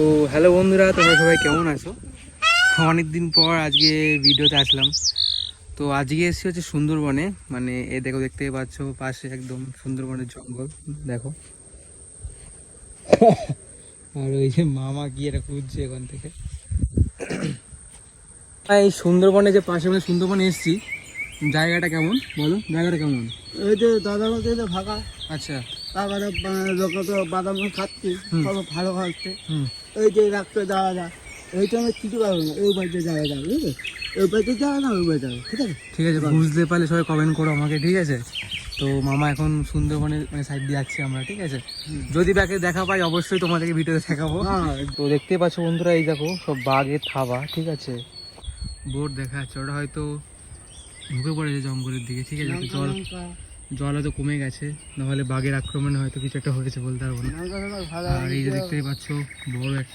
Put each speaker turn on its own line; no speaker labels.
তো হ্যালো বন্ধুরা, তোমরা সবাই কেমন আছো? অনেকদিন পর আজকে ভিডিওতে আসলাম। তো আজকে এসেছি হচ্ছে সুন্দরবনে, মানে দেখতে পাচ্ছ পাশে একদম সুন্দরবনের জঙ্গল দেখো। আর ওই যে মামা কি এটা খুঁজছে এখান থেকে। এই সুন্দরবনে যে পাশে মানে সুন্দরবনে এসেছি, জায়গাটা কেমন বলো? জায়গাটা কেমন?
এই যে দাদা বলতে ফাঁকা,
আচ্ছা।
তারপরে লোকে তো বাদাম খাচ্ছি, সব ভালো খাচ্ছে।
হুম।
এই যে রাখতে যাওয়া যায়, এইটা আমি কিছু পারবো না, ওই বাড়িতে যাওয়া যাবে, বুঝলি? ওই বাড়িতে যাওয়া না, ওই বাড়িতে যাবে, ঠিক আছে?
ঠিক আছে, বুঝতে পারলে সবাই কমেন্ট করো আমাকে, ঠিক আছে? তো মামা এখন সুন্দরবনের মানে সাইড দিয়ে যাচ্ছি আমরা, ঠিক আছে? যদি ব্যাকে দেখা পাই অবশ্যই তোমাদেরকে ভিডিওতে দেখাবো।
হ্যাঁ।
তো দেখতে পাচ্ছ বন্ধুরা, এই দেখো সব বাঘের থাবা, ঠিক আছে? বোর্ড দেখা যাচ্ছে, ওটা হয়তো ঢুকে পড়েছে জঙ্গলের দিকে, ঠিক আছে? জল হয়তো কমে গেছে, নাহলে বাঘের আক্রমণে হয়তো কিছু একটা হয়েছে, বলতে পারবো না। আর এই যে দেখতেই পাচ্ছ বড় একটা